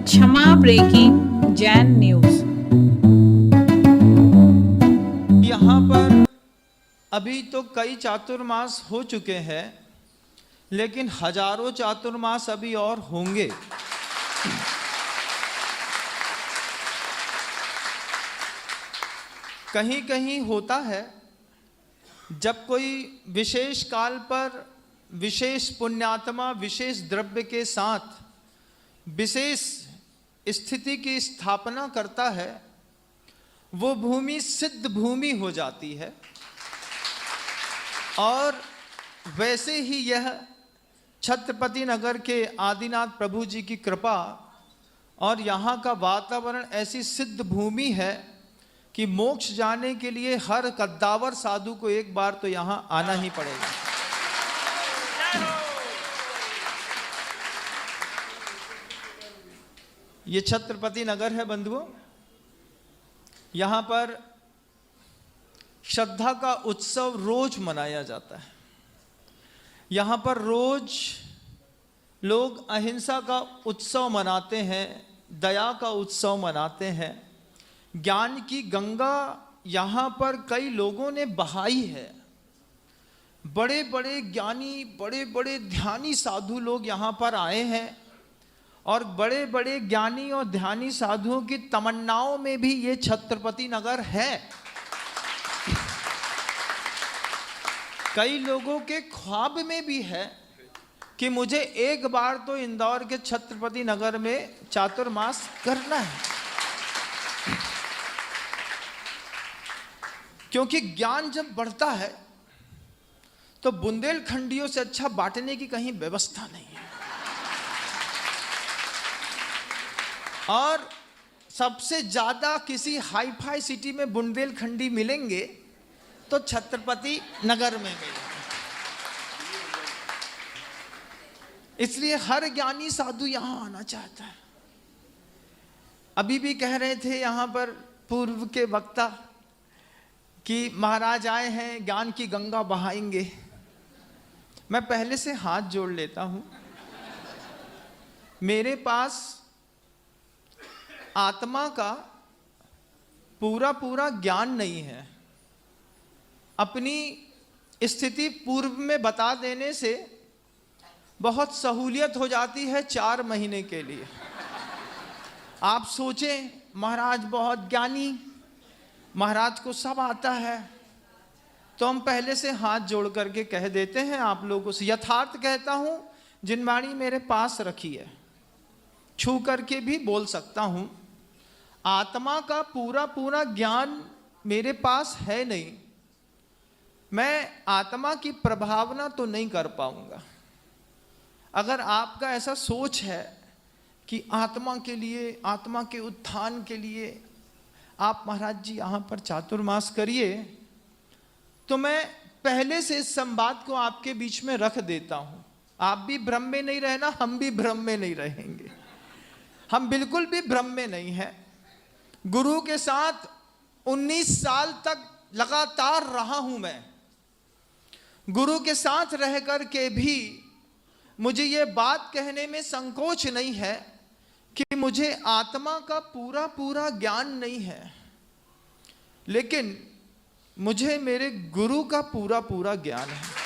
क्षमा breaking Jain news. यहाँ पर अभी तो कई चातुर्मास हो चुके हैं, लेकिन हजारों चातुर्मास अभी और होंगे। कहीं कहीं होता है जब कोई विशेष काल पर विशेष पुण्यात्मा विशेष द्रव्य के साथ विशेष स्थिति की स्थापना करता है, वो भूमि सिद्ध भूमि हो जाती है। और वैसे ही यह छत्रपति नगर के आदिनाथ प्रभु जी की कृपा और यहाँ का वातावरण ऐसी सिद्ध भूमि है कि मोक्ष जाने के लिए हर कद्दावर साधु को एक बार तो यहाँ आना ही पड़ेगा। ये छत्रपति नगर है बंधुओं। यहाँ पर श्रद्धा का उत्सव रोज मनाया जाता है। यहाँ पर रोज लोग अहिंसा का उत्सव मनाते हैं, दया का उत्सव मनाते हैं। ज्ञान की गंगा यहाँ पर कई लोगों ने बहाई है। बड़े बड़े ज्ञानी, बड़े बड़े ध्यानी साधु लोग यहाँ पर आए हैं और बड़े बड़े ज्ञानी और ध्यानी साधुओं की तमन्नाओं में भी ये छत्रपति नगर है। कई लोगों के ख्वाब में भी है कि मुझे एक बार तो इंदौर के छत्रपति नगर में चातुर्मास करना है, क्योंकि ज्ञान जब बढ़ता है तो बुंदेलखंडियों से अच्छा बांटने की कहीं व्यवस्था नहीं है। और सबसे ज्यादा किसी हाई फाई सिटी में बुंदेलखंडी मिलेंगे तो छत्रपति नगर में मिलेंगे। इसलिए हर ज्ञानी साधु यहां आना चाहता है। अभी भी कह रहे थे यहां पर पूर्व के वक्ता कि महाराज आए हैं, ज्ञान की गंगा बहाएंगे। मैं पहले से हाथ जोड़ लेता हूं। मेरे पास आत्मा का पूरा पूरा ज्ञान नहीं है। अपनी स्थिति पूर्व में बता देने से बहुत सहूलियत हो जाती है 4 महीने के लिए। आप सोचें महाराज बहुत ज्ञानी, महाराज को सब आता है, तो हम पहले से हाथ जोड़ करके कह देते हैं आप लोगों से। यथार्थ कहता हूं, जिनवाणी मेरे पास रखी है, छू करके भी बोल सकता हूं। आत्मा का पूरा पूरा ज्ञान मेरे पास है नहीं। मैं आत्मा की प्रभावना तो नहीं कर पाऊंगा। अगर आपका ऐसा सोच है कि आत्मा के लिए, आत्मा के उत्थान के लिए आप महाराज जी यहाँ पर चातुर्मास करिए, तो मैं पहले से इस संवाद को आपके बीच में रख देता हूँ। आप भी भ्रम में नहीं रहना, हम भी भ्रम में नहीं रहेंगे। हम बिल्कुल भी भ्रम में नहीं है। गुरु के साथ 19 साल तक लगातार रहा हूं मैं। गुरु के साथ रह कर के भी मुझे ये बात कहने में संकोच नहीं है कि मुझे आत्मा का पूरा पूरा ज्ञान नहीं है, लेकिन मुझे मेरे गुरु का पूरा पूरा ज्ञान है।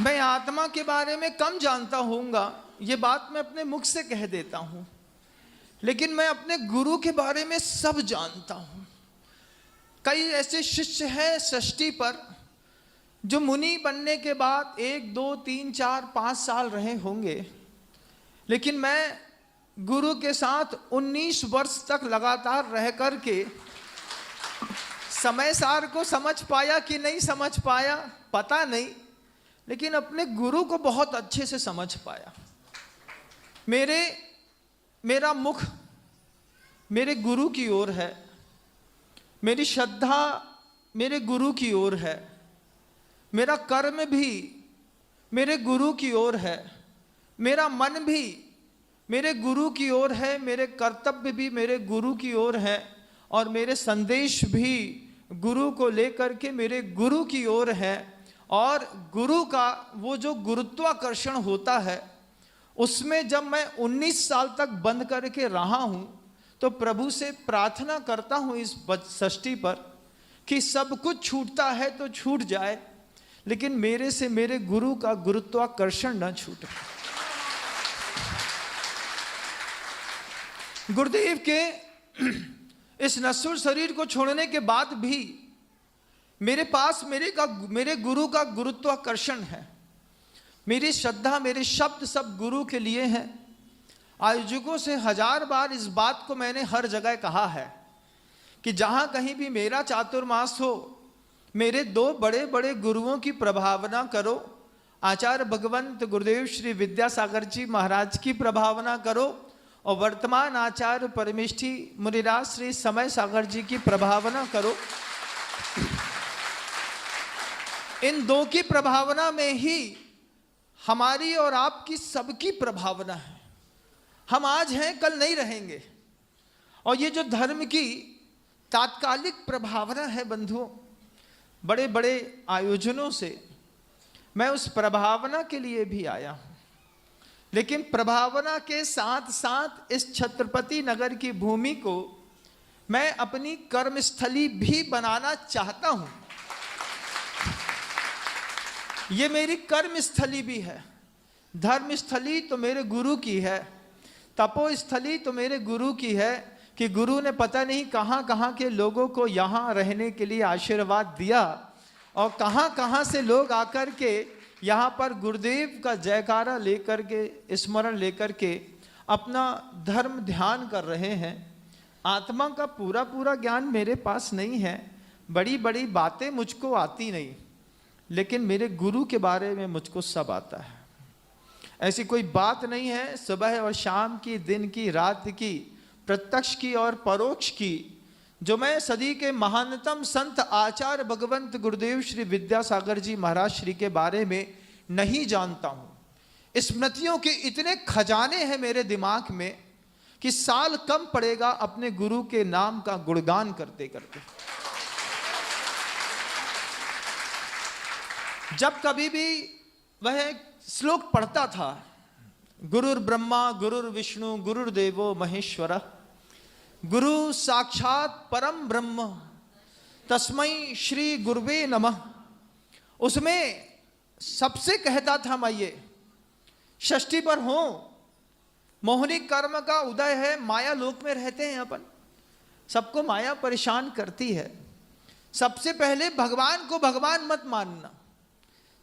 मैं आत्मा के बारे में कम जानता होऊंगा, ये बात मैं अपने मुख से कह देता हूं, लेकिन मैं अपने गुरु के बारे में सब जानता हूं। कई ऐसे शिष्य हैं सृष्टि पर जो मुनि बनने के बाद 1, 2, 3, 4, 5 साल रहे होंगे, लेकिन मैं गुरु के साथ 19 वर्ष तक लगातार रह करके समय सार को समझ पाया कि नहीं समझ पाया पता नहीं, लेकिन अपने गुरु को बहुत अच्छे से समझ पाया। मेरा मुख मेरे गुरु की ओर है, मेरी श्रद्धा मेरे गुरु की ओर है, मेरा कर्म भी मेरे गुरु की ओर है, मेरा मन भी मेरे गुरु की ओर है, मेरे कर्तव्य भी मेरे गुरु की ओर है, और मेरे संदेश भी गुरु को लेकर के मेरे गुरु की ओर है। और गुरु का वो जो गुरुत्वाकर्षण होता है, उसमें जब मैं 19 साल तक बंद करके रहा हूं, तो प्रभु से प्रार्थना करता हूं इस षष्ठी पर कि सब कुछ छूटता है तो छूट जाए, लेकिन मेरे से मेरे गुरु का गुरुत्वाकर्षण न छूटे। गुरुदेव के इस नश्वर शरीर को छोड़ने के बाद भी मेरे पास मेरे गुरु का गुरुत्वाकर्षण है। मेरी श्रद्धा, मेरे शब्द सब गुरु के लिए हैं। आयोजकों से 1000 बार इस बात को मैंने हर जगह कहा है कि जहां कहीं भी मेरा चातुर्मास हो, मेरे 2 बड़े बड़े गुरुओं की प्रभावना करो। आचार्य भगवंत गुरुदेव श्री विद्यासागर जी महाराज की प्रभावना करो और वर्तमान आचार्य परमेष्ठी मुनिराज श्री समय सागर जी की प्रभावना करो। इन 2 की प्रभावना में ही हमारी और आपकी सबकी प्रभावना है। हम आज हैं, कल नहीं रहेंगे। और ये जो धर्म की तात्कालिक प्रभावना है बंधुओं, बड़े बड़े आयोजनों से मैं उस प्रभावना के लिए भी आया हूं, लेकिन प्रभावना के साथ साथ इस छत्रपति नगर की भूमि को मैं अपनी कर्मस्थली भी बनाना चाहता हूं। ये मेरी कर्मस्थली भी है। धर्मस्थली तो मेरे गुरु की है, तपोस्थली तो मेरे गुरु की है कि गुरु ने पता नहीं कहां कहां के लोगों को यहां रहने के लिए आशीर्वाद दिया और कहां कहां से लोग आकर के यहां पर गुरुदेव का जयकारा लेकर के, स्मरण लेकर के अपना धर्म ध्यान कर रहे हैं। आत्मा का पूरा पूरा ज्ञान मेरे पास नहीं है, बड़ी बड़ी बातें मुझको आती नहीं, लेकिन मेरे गुरु के बारे में मुझको सब आता है। ऐसी कोई बात नहीं है सुबह और शाम की, दिन की, रात की, प्रत्यक्ष की और परोक्ष की, जो मैं सदी के महानतम संत आचार्य भगवंत गुरुदेव श्री विद्यासागर जी महाराज श्री के बारे में नहीं जानता हूं। स्मृतियों के इतने खजाने हैं मेरे दिमाग में कि साल कम पड़ेगा अपने गुरु के नाम का गुणगान करते करते। जब कभी भी वह श्लोक पढ़ता था, गुरुर ब्रह्मा गुरुर विष्णु गुरुर्देवो महेश्वर, गुरु साक्षात परम ब्रह्म तस्मै श्री गुरुवे नमः, उसमें सबसे कहता था मैं ये षष्ठी पर हो, मोहिनी कर्म का उदय है, माया लोक में रहते हैं अपन, सबको माया परेशान करती है। सबसे पहले भगवान को भगवान मत मानना,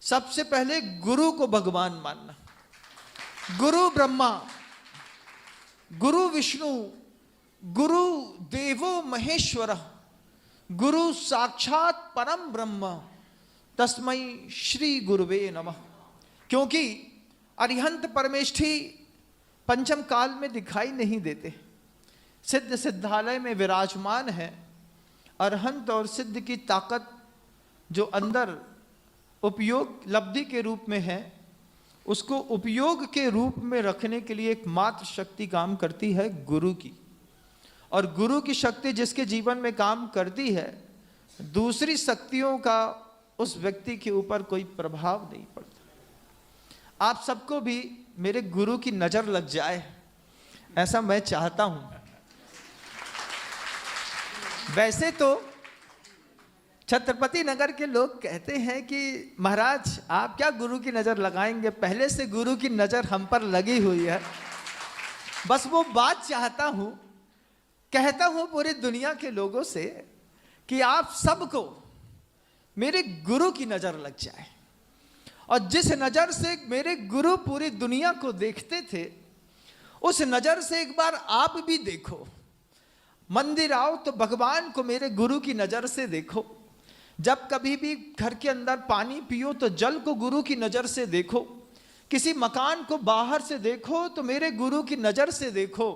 सबसे पहले गुरु को भगवान मानना। गुरु ब्रह्मा, गुरु विष्णु, गुरु देवो महेश्वर, गुरु साक्षात परम ब्रह्म तस्मै श्री गुरुवे नमः। क्योंकि अरिहंत परमेष्ठी पंचम काल में दिखाई नहीं देते, सिद्ध सिद्धालय में विराजमान है। अरहंत और सिद्ध की ताकत जो अंदर उपयोग लब्धि के रूप में है, उसको उपयोग के रूप में रखने के लिए एकमात्र शक्ति काम करती है गुरु की। और गुरु की शक्ति जिसके जीवन में काम करती है, दूसरी शक्तियों का उस व्यक्ति के ऊपर कोई प्रभाव नहीं पड़ता। आप सबको भी मेरे गुरु की नजर लग जाए, ऐसा मैं चाहता हूं। वैसे तो छत्रपति नगर के लोग कहते हैं कि महाराज आप क्या गुरु की नजर लगाएंगे, पहले से गुरु की नजर हम पर लगी हुई है। बस वो बात चाहता हूं, कहता हूं पूरी दुनिया के लोगों से कि आप सबको मेरे गुरु की नजर लग जाए। और जिस नजर से मेरे गुरु पूरी दुनिया को देखते थे, उस नजर से एक बार आप भी देखो। मंदिर आओ तो भगवान को मेरे गुरु की नजर से देखो। जब कभी भी घर के अंदर पानी पियो तो जल को गुरु की नजर से देखो। किसी मकान को बाहर से देखो तो मेरे गुरु की नजर से देखो।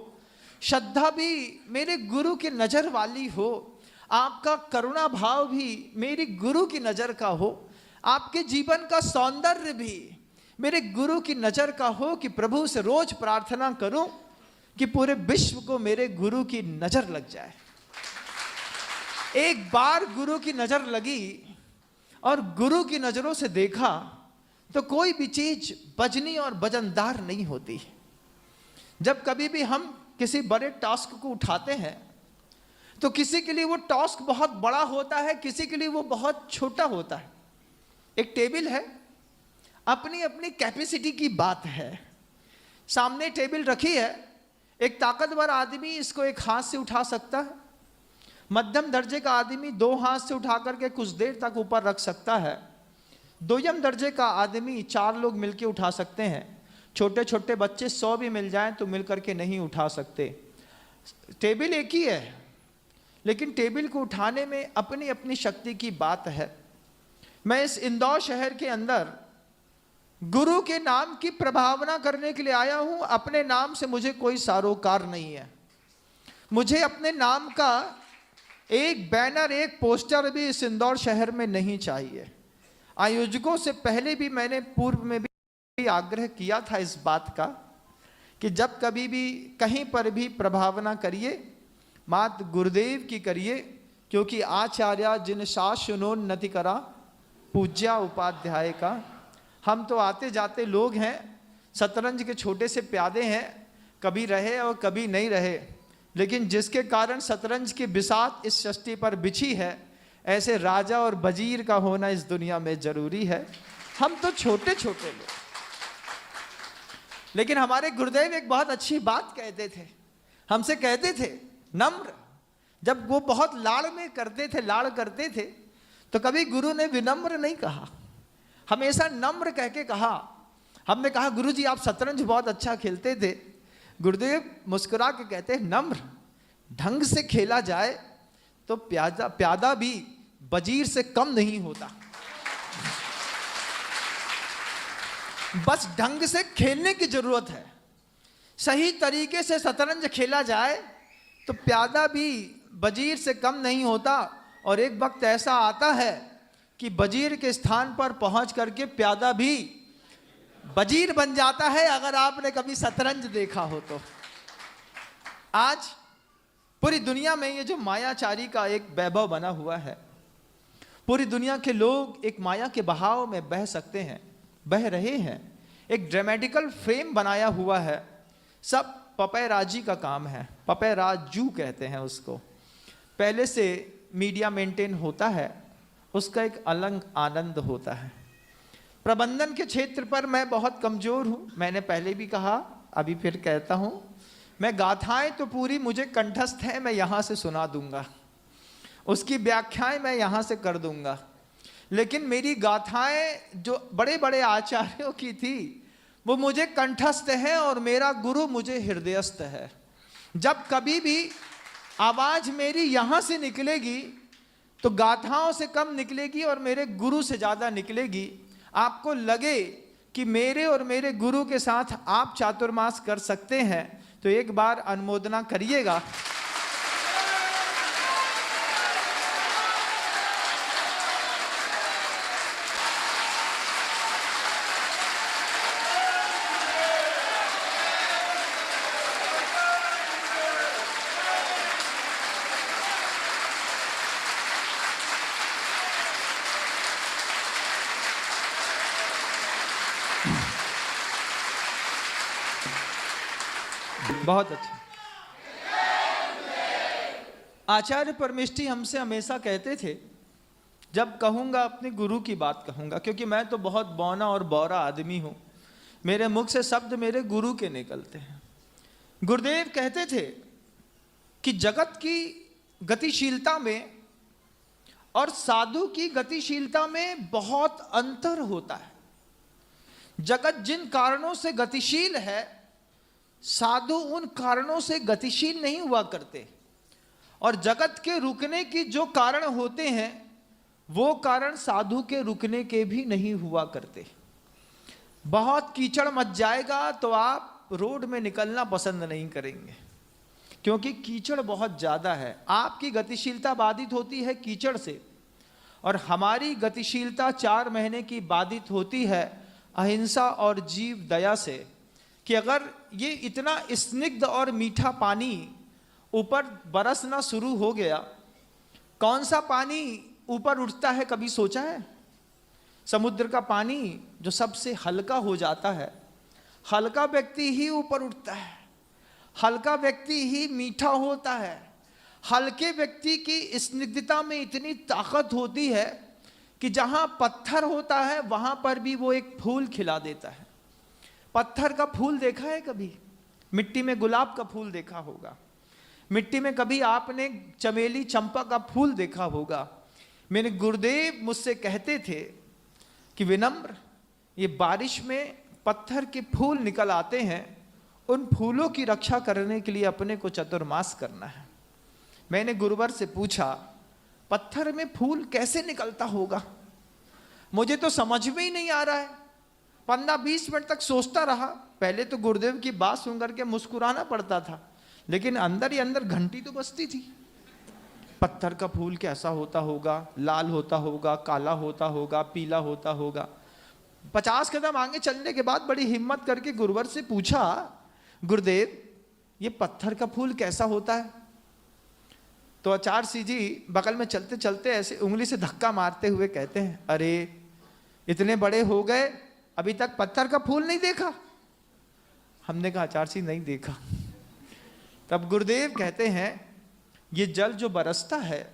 श्रद्धा भी मेरे गुरु की नजर वाली हो, आपका करुणा भाव भी मेरी गुरु की नजर का हो, आपके जीवन का सौंदर्य भी मेरे गुरु की नजर का हो। कि प्रभु से रोज प्रार्थना करूं कि पूरे विश्व को मेरे गुरु की नजर लग जाए। एक बार गुरु की नजर लगी, और गुरु की नजरों से देखा तो कोई भी चीज वजनी और वजनदार नहीं होती। जब कभी भी हम किसी बड़े टास्क को उठाते हैं तो किसी के लिए वो टास्क बहुत बड़ा होता है, किसी के लिए वो बहुत छोटा होता है। एक टेबल है, अपनी अपनी कैपेसिटी की बात है। सामने टेबल रखी है, एक ताकतवर आदमी इसको एक हाथ से उठा सकता है, मध्यम दर्जे का आदमी 2 हाथ से उठा करके कुछ देर तक ऊपर रख सकता है, दोयम दर्जे का आदमी 4 लोग मिलकर उठा सकते हैं, छोटे छोटे बच्चे 100 भी मिल जाएं तो मिल करके नहीं उठा सकते। टेबल एक ही है, लेकिन टेबल को उठाने में अपनी अपनी शक्ति की बात है। मैं इस इंदौर शहर के अंदर गुरु के नाम की प्रभावना करने के लिए आया हूं। अपने नाम से मुझे कोई सारोकार नहीं है। मुझे अपने नाम का एक बैनर, एक पोस्टर भी इस इंदौर शहर में नहीं चाहिए। आयोजकों से पहले भी मैंने पूर्व में भी आग्रह किया था इस बात का कि जब कभी भी कहीं पर भी प्रभावना करिए, मात गुरुदेव की करिए, क्योंकि आचार्य जिन शासनोन्नति करा पूज्या उपाध्याय का। हम तो आते जाते लोग हैं, शतरंज के छोटे से प्यादे हैं, कभी रहे और कभी नहीं रहे, लेकिन जिसके कारण शतरंज की बिसात इस सृष्टि पर बिछी है, ऐसे राजा और वजीर का होना इस दुनिया में जरूरी है। हम तो छोटे छोटे लोग, लेकिन हमारे गुरुदेव एक बहुत अच्छी बात कहते थे, हमसे कहते थे नम्र। जब वो बहुत लाड़ में करते थे, लाड़ करते थे, तो कभी गुरु ने विनम्र नहीं कहा, हमेशा नम्र कह के कहा। हमने कहा गुरु जी आप शतरंज बहुत अच्छा खेलते थे। गुरुदेव मुस्कुरा के कहते हैं नम्र, ढंग से खेला जाए तो प्यादा भी वजीर से कम नहीं होता। बस ढंग से खेलने की जरूरत है। सही तरीके से शतरंज खेला जाए तो प्यादा भी वजीर से कम नहीं होता। और एक वक्त ऐसा आता है कि वजीर के स्थान पर पहुंच करके प्यादा भी वजीर बन जाता है, अगर आपने कभी शतरंज देखा हो तो। आज पूरी दुनिया में ये जो मायाचारी का एक वैभव बना हुआ है, पूरी दुनिया के लोग एक माया के बहाव में बह सकते हैं, बह रहे हैं। एक ड्रामेटिकल फ्रेम बनाया हुआ है, सब पपैराजी का काम है, पपैराजू कहते हैं उसको। पहले से मीडिया मेंटेन होता है, उसका एक अलग आनंद होता है। प्रबंधन के क्षेत्र पर मैं बहुत कमजोर हूं, मैंने पहले भी कहा, अभी फिर कहता हूं। मैं गाथाएं तो पूरी मुझे कंठस्थ है, मैं यहां से सुना दूंगा, उसकी व्याख्याएं मैं यहां से कर दूंगा, लेकिन मेरी गाथाएं जो बड़े बड़े आचार्यों की थी वो मुझे कंठस्थ है और मेरा गुरु मुझे हृदयस्थ है। जब कभी भी आवाज मेरी यहां से निकलेगी तो गाथाओं से कम निकलेगी और मेरे गुरु से ज्यादा निकलेगी। आपको लगे कि मेरे और मेरे गुरु के साथ आप चातुर्मास कर सकते हैं तो एक बार अनुमोदना करिएगा। बहुत अच्छा। आचार्य परमेष्ठी हमसे हमेशा कहते थे, जब कहूंगा अपने गुरु की बात कहूंगा, क्योंकि मैं तो बहुत बौना और बौरा आदमी हूं, मेरे मुख से शब्द मेरे गुरु के निकलते हैं। गुरुदेव कहते थे कि जगत की गतिशीलता में और साधु की गतिशीलता में बहुत अंतर होता है। जगत जिन कारणों से गतिशील है, साधु उन कारणों से गतिशील नहीं हुआ करते। और जगत के रुकने की जो कारण होते हैं वो कारण साधु के रुकने के भी नहीं हुआ करते। बहुत कीचड़ मच जाएगा तो आप रोड में निकलना पसंद नहीं करेंगे, क्योंकि कीचड़ बहुत ज्यादा है। आपकी गतिशीलता बाधित होती है कीचड़ से, और हमारी गतिशीलता 4 महीने की बाधित होती है अहिंसा और जीव दया से। कि अगर ये इतना स्निग्ध और मीठा पानी ऊपर बरसना शुरू हो गया, कौन सा पानी ऊपर उठता है कभी सोचा है? समुद्र का पानी जो सबसे हल्का हो जाता है, हल्का व्यक्ति ही ऊपर उठता है, हल्का व्यक्ति ही मीठा होता है। हल्के व्यक्ति की स्निग्धता में इतनी ताकत होती है कि जहाँ पत्थर होता है वहाँ पर भी वो एक फूल खिला देता है। पत्थर का फूल देखा है कभी? मिट्टी में गुलाब का फूल देखा होगा, मिट्टी में कभी आपने चमेली चंपा का फूल देखा होगा। मेरे गुरुदेव मुझसे कहते थे कि विनम्र, ये बारिश में पत्थर के फूल निकल आते हैं, उन फूलों की रक्षा करने के लिए अपने को चतुर्मास करना है। मैंने गुरुवर से पूछा, पत्थर में फूल कैसे निकलता होगा? मुझे तो समझ में ही नहीं आ रहा है। 15-20 मिनट तक सोचता रहा। पहले तो गुरुदेव की बात सुन करके मुस्कुराना पड़ता था, लेकिन अंदर ही अंदर घंटी तो बजती थी। पत्थर का फूल कैसा होता होगा? लाल होता होगा, काला होता होगा, पीला होता होगा। 50 कदम आगे चलने के बाद बड़ी हिम्मत करके गुरुवर से पूछा, गुरुदेव ये पत्थर का फूल कैसा होता है? तो आचार्य सिंह जी बगल में चलते चलते ऐसे उंगली से धक्का मारते हुए कहते हैं, अरे इतने बड़े हो गए अभी तक पत्थर का फूल नहीं देखा? हमने कहा आचार्य सिंह नहीं देखा। तब गुरुदेव कहते हैं, ये जल जो बरसता है,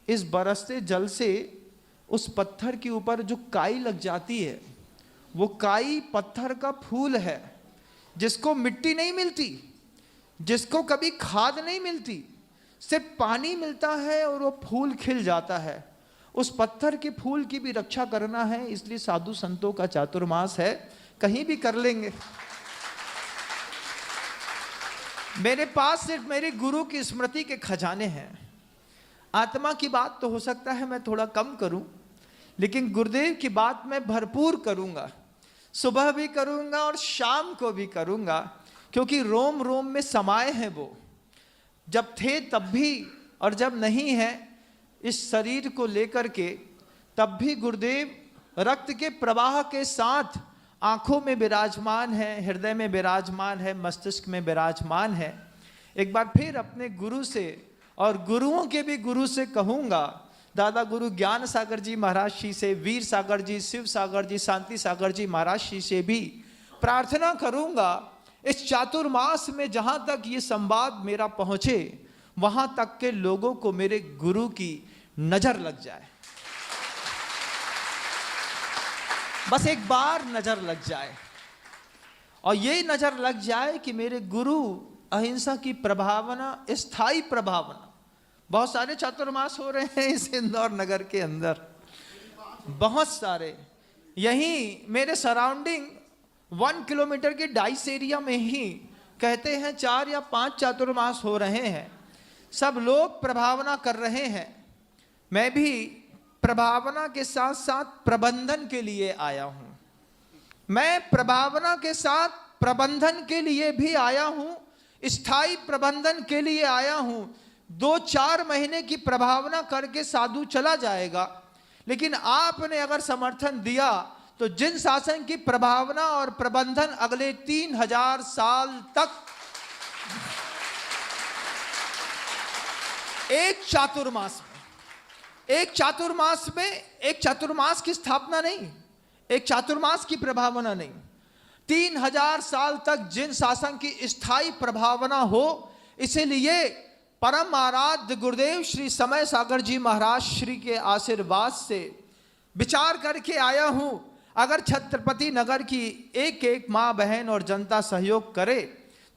इस बरसते जल से उस पत्थर के ऊपर जो काई लग जाती है, वो काई पत्थर का फूल है, जिसको मिट्टी नहीं मिलती, जिसको कभी खाद नहीं मिलती, सिर्फ पानी मिलता है और वो फूल खिल जाता है। उस पत्थर के फूल की भी रक्षा करना है, इसलिए साधु संतों का चातुर्मास है, कहीं भी कर लेंगे। मेरे पास सिर्फ मेरे गुरु की स्मृति के खजाने हैं। आत्मा की बात तो हो सकता है मैं थोड़ा कम करूं, लेकिन गुरुदेव की बात मैं भरपूर करूंगा। सुबह भी करूंगा और शाम को भी करूंगा, क्योंकि रोम रोम में समाये हैं वो। जब थे तब भी और जब नहीं है इस शरीर को लेकर के, तब भी गुरुदेव रक्त के प्रवाह के साथ आंखों में विराजमान है, हृदय में विराजमान है, मस्तिष्क में विराजमान है। एक बार फिर अपने गुरु से और गुरुओं के भी गुरु से कहूँगा, दादा गुरु ज्ञान सागर जी महाराज जी से, वीर सागर जी, शिव सागर जी, शांति सागर जी महाराज जी से भी प्रार्थना करूँगा, इस चातुर्मास में जहाँ तक ये संवाद मेरा पहुँचे, वहाँ तक के लोगों को मेरे गुरु की नज़र लग जाए। बस एक बार नजर लग जाए, और ये नजर लग जाए कि मेरे गुरु अहिंसा की प्रभावना, स्थायी प्रभावना। बहुत सारे चातुर्मास हो रहे हैं इस इंदौर नगर के अंदर, बहुत सारे। यहीं मेरे सराउंडिंग 1 किलोमीटर के डाइस एरिया में ही कहते हैं 4 या 5 चातुर्मास हो रहे हैं। सब लोग प्रभावना कर रहे हैं। मैं भी प्रभावना के साथ साथ प्रबंधन के लिए आया हूं। मैं प्रभावना के साथ प्रबंधन के लिए भी आया हूं, स्थायी प्रबंधन के लिए आया हूं। 2-4 महीने की प्रभावना करके साधु चला जाएगा, लेकिन आपने अगर समर्थन दिया तो जिन शासन की प्रभावना और प्रबंधन अगले 3000 साल तक एक चातुर्मास की स्थापना नहीं, एक चातुर्मास की प्रभावना नहीं, 3000 साल तक जिन शासन की स्थायी प्रभावना हो। इसीलिए परम आराध्य गुरुदेव श्री समय सागर जी महाराज श्री के आशीर्वाद से विचार करके आया हूं। अगर छत्रपति नगर की एक एक माँ बहन और जनता सहयोग करे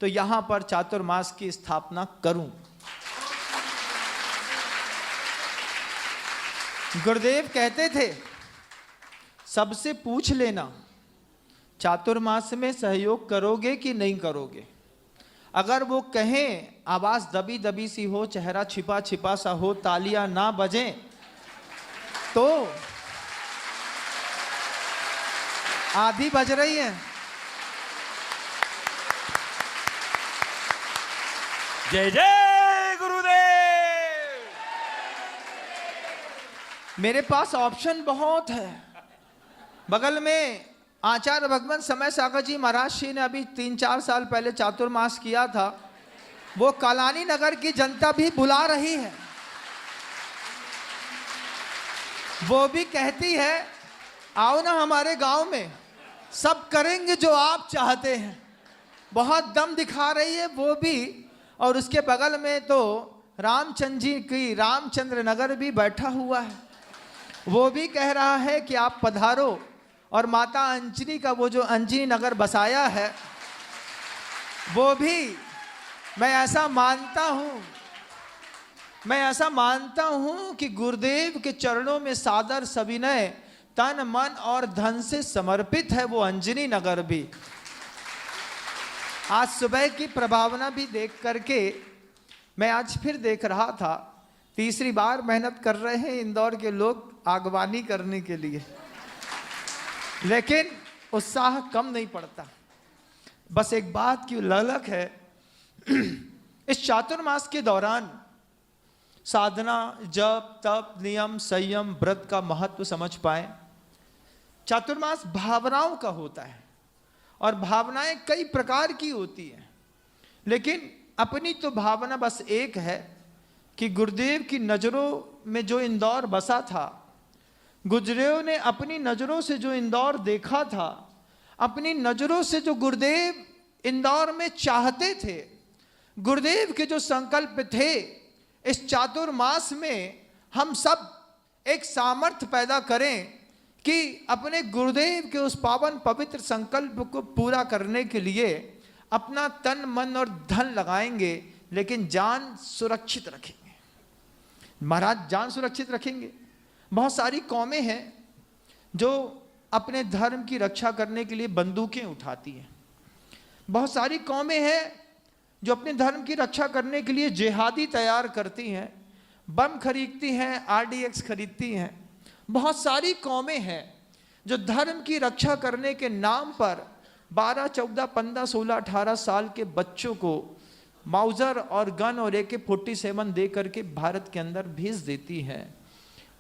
तो यहां पर चातुर्मास की स्थापना करूं। गुरुदेव कहते थे, सबसे पूछ लेना चातुर्मास में सहयोग करोगे कि नहीं करोगे। अगर वो कहें, आवाज दबी दबी सी हो, चेहरा छिपा छिपा सा हो, तालियां ना बजें, तो आधी बज रही है। जय जय गुरुदेव। मेरे पास ऑप्शन बहुत है। बगल में आचार्य भगवान समय सागर जी महाराज श्री ने अभी 3-4 साल पहले चातुर्मास किया था। वो कालानी नगर की जनता भी बुला रही है। वो भी कहती है आओ ना हमारे गांव में, सब करेंगे जो आप चाहते हैं। बहुत दम दिखा रही है वो भी, और उसके बगल में तो रामचंद्र जी की रामचंद्र नगर भी बैठा हुआ है। वो भी कह रहा है कि आप पधारो, और माता अंजनी का वो जो अंजनी नगर बसाया है, वो भी मैं ऐसा मानता हूं कि गुरुदेव के चरणों में सादर सविनय तन मन और धन से समर्पित है वो अंजनी नगर भी। आज सुबह की प्रभावना भी देख करके मैं आज फिर देख रहा था, तीसरी बार मेहनत कर रहे हैं इंदौर के लोग आगवानी करने के लिए, लेकिन उत्साह कम नहीं पड़ता। बस एक बात की ललक है, इस चातुर्मास के दौरान साधना, जप, तप, नियम, संयम, व्रत का महत्व समझ पाए। चातुर्मास भावनाओं का होता है, और भावनाएं कई प्रकार की होती हैं, लेकिन अपनी तो भावना बस एक है कि गुरुदेव की नज़रों में जो इंदौर बसा था, गुरुदेव ने अपनी नज़रों से जो इंदौर देखा था, अपनी नज़रों से जो गुरुदेव इंदौर में चाहते थे, गुरुदेव के जो संकल्प थे, इस चातुर्मास में हम सब एक सामर्थ्य पैदा करें कि अपने गुरुदेव के उस पावन पवित्र संकल्प को पूरा करने के लिए अपना तन मन और धन लगाएंगे, लेकिन जान सुरक्षित रखेंगे। महाराज जान सुरक्षित रखेंगे। बहुत सारी कौमें हैं जो अपने धर्म की रक्षा करने के लिए बंदूकें उठाती हैं। बहुत सारी कौमें हैं जो अपने धर्म की रक्षा करने के लिए जिहादी तैयार करती हैं, बम खरीदती हैं, आरडीएक्स खरीदती हैं। बहुत सारी कौमें हैं जो धर्म की रक्षा करने के नाम पर 12, 14, 15, 16, 18 साल के बच्चों को माउजर और गन और AK-47 दे करके भारत के अंदर भेज देती हैं।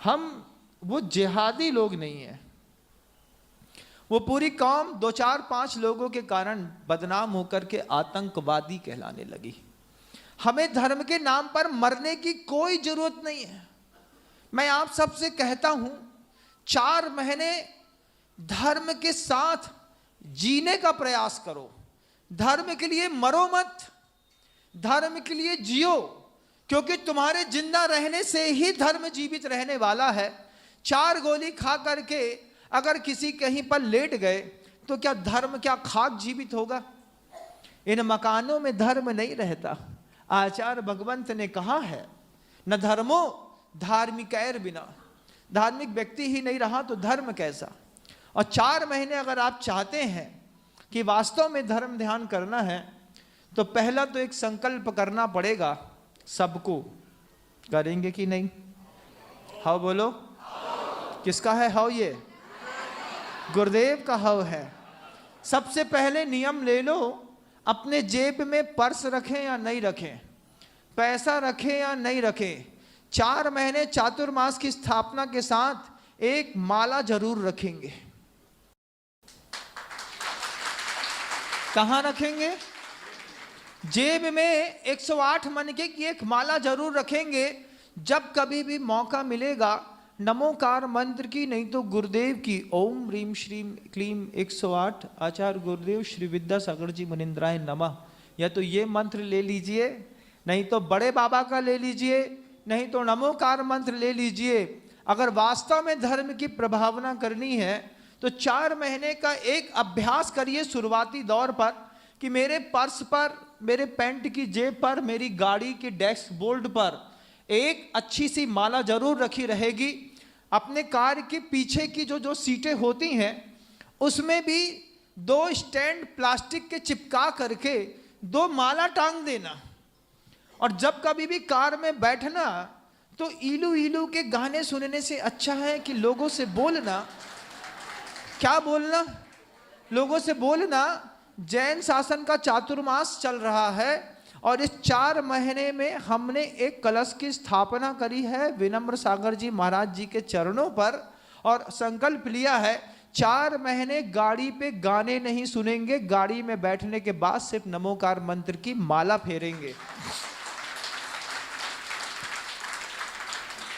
हम वो जिहादी लोग नहीं हैं। वो पूरी कौम 2, 4, 5 लोगों के कारण बदनाम होकर के आतंकवादी कहलाने लगी। हमें धर्म के नाम पर मरने की कोई जरूरत नहीं है। मैं आप सबसे कहता हूं, 4 महीने धर्म के साथ जीने का प्रयास करो। धर्म के लिए मरो मत, धर्म के लिए जियो, क्योंकि तुम्हारे जिंदा रहने से ही धर्म जीवित रहने वाला है। 4 गोली खा करके अगर किसी कहीं पर लेट गए तो क्या धर्म, क्या खाक जीवित होगा? इन मकानों में धर्म नहीं रहता। आचार्य भगवंत ने कहा है, न धर्मो धार्मिकैर बिना। धार्मिक व्यक्ति ही नहीं रहा तो धर्म कैसा? और 4 महीने अगर आप चाहते हैं कि वास्तव में धर्म ध्यान करना है, तो पहला तो एक संकल्प करना पड़ेगा सबको। करेंगे कि नहीं? हाउ बोलो। किसका है हाउ? ये गुरुदेव का हाउ है। सबसे पहले नियम ले लो, अपने जेब में पर्स रखें या नहीं रखें, पैसा रखें या नहीं रखें, 4 महीने चातुर्मास की स्थापना के साथ एक माला जरूर रखेंगे। कहां रखेंगे? जेब में 108 मनके की एक माला जरूर रखेंगे। जब कभी भी मौका मिलेगा, नमोकार मंत्र की, नहीं तो गुरुदेव की ओम ह्रीम श्रीम क्लीम 108 आचार्य गुरुदेव श्री विद्यासागर जी मुनिंद्राय नमः, या तो ये मंत्र ले लीजिए, नहीं तो बड़े बाबा का ले लीजिए, नहीं तो नमोकार मंत्र ले लीजिए। अगर वास्तव में धर्म की प्रभावना करनी है तो 4 महीने का एक अभ्यास करिए शुरुआती दौर पर, कि मेरे पर्स पर, मेरे पैंट की जेब पर, मेरी गाड़ी की डैशबोर्ड पर एक अच्छी सी माला जरूर रखी रहेगी। अपने कार के पीछे की जो सीटें होती हैं उसमें भी 2 स्टैंड प्लास्टिक के चिपका करके 2 माला टांग देना। और जब कभी भी कार में बैठना तो ईलू ईलू के गाने सुनने से अच्छा है कि लोगों से बोलना। क्या बोलना? लोगों से बोलना, जैन शासन का चातुर्मास चल रहा है और इस 4 महीने में हमने एक कलश की स्थापना करी है विनम्र सागर जी महाराज जी के चरणों पर, और संकल्प लिया है 4 महीने गाड़ी पे गाने नहीं सुनेंगे, गाड़ी में बैठने के बाद सिर्फ नमोकार मंत्र की माला फेरेंगे।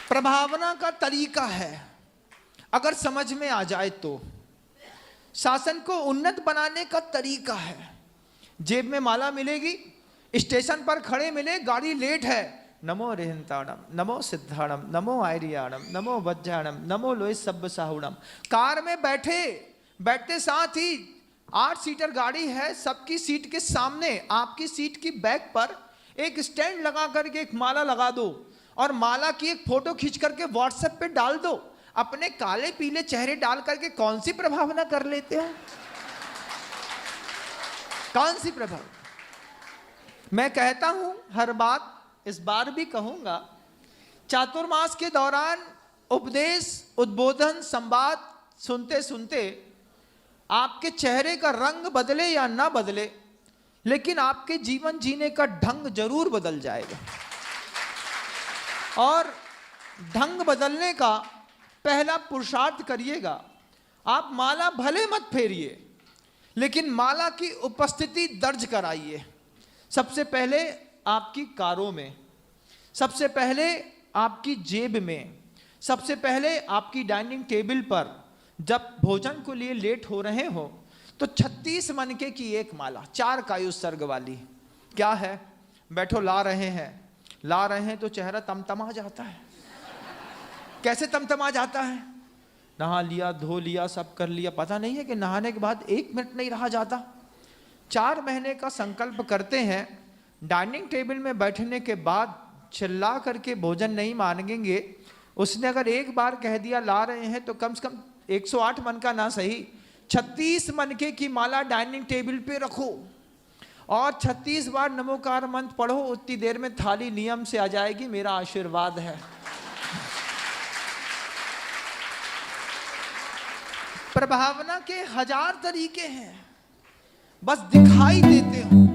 प्रभावना का तरीका है। अगर समझ में आ जाए तो शासन को उन्नत बनाने का तरीका है। जेब में माला मिलेगी, स्टेशन पर खड़े मिले, गाड़ी लेट है, नमो रेहंताणम, नमो सिद्धाणम, नमो आयरियाणम, नमो वज्जाणम, नमो लोय सब्ब साहुणम। कार में बैठते साथ ही 8 सीटर गाड़ी है, सबकी सीट के सामने आपकी सीट की बैक पर एक स्टैंड लगा करके एक माला लगा दो और माला की एक फोटो खींच करके व्हाट्सएप पे डाल दो। अपने काले पीले चेहरे डाल करके कौन सी प्रभावना कर लेते हो? कौन सी प्रभाव? मैं कहता हूं हर बात, इस बार भी कहूंगा, चातुर्मास के दौरान उपदेश, उद्बोधन, संवाद सुनते सुनते आपके चेहरे का रंग बदले या ना बदले, लेकिन आपके जीवन जीने का ढंग जरूर बदल जाएगा। और ढंग बदलने का पहला पुरुषार्थ करिएगा। आप माला भले मत फेरिए, लेकिन माला की उपस्थिति दर्ज कराइए। सबसे पहले आपकी कारों में, सबसे पहले आपकी जेब में, सबसे पहले आपकी डाइनिंग टेबल पर जब भोजन को लिए लेट हो रहे हो तो 36 मनके की एक माला, 4 कायु सर्ग वाली। क्या है? बैठो, ला रहे हैं तो चेहरा तमतमा जाता है। कैसे तमतमा जाता है? नहा लिया, धो लिया, सब कर लिया, पता नहीं है कि नहाने के बाद 1 मिनट नहीं रहा जाता। 4 महीने का संकल्प करते हैं, डाइनिंग टेबल में बैठने के बाद चिल्ला करके भोजन नहीं मांगेंगे। उसने अगर एक बार कह दिया ला रहे हैं तो कम से कम 108 मन का ना सही 36 मनके की माला डाइनिंग टेबल पे रखो और 36 बार नमोकार मंत्र पढ़ो। उतनी देर में थाली नियम से आ जाएगी। मेरा आशीर्वाद है। प्रभावना के 1000 तरीके हैं, बस दिखाई देते हो।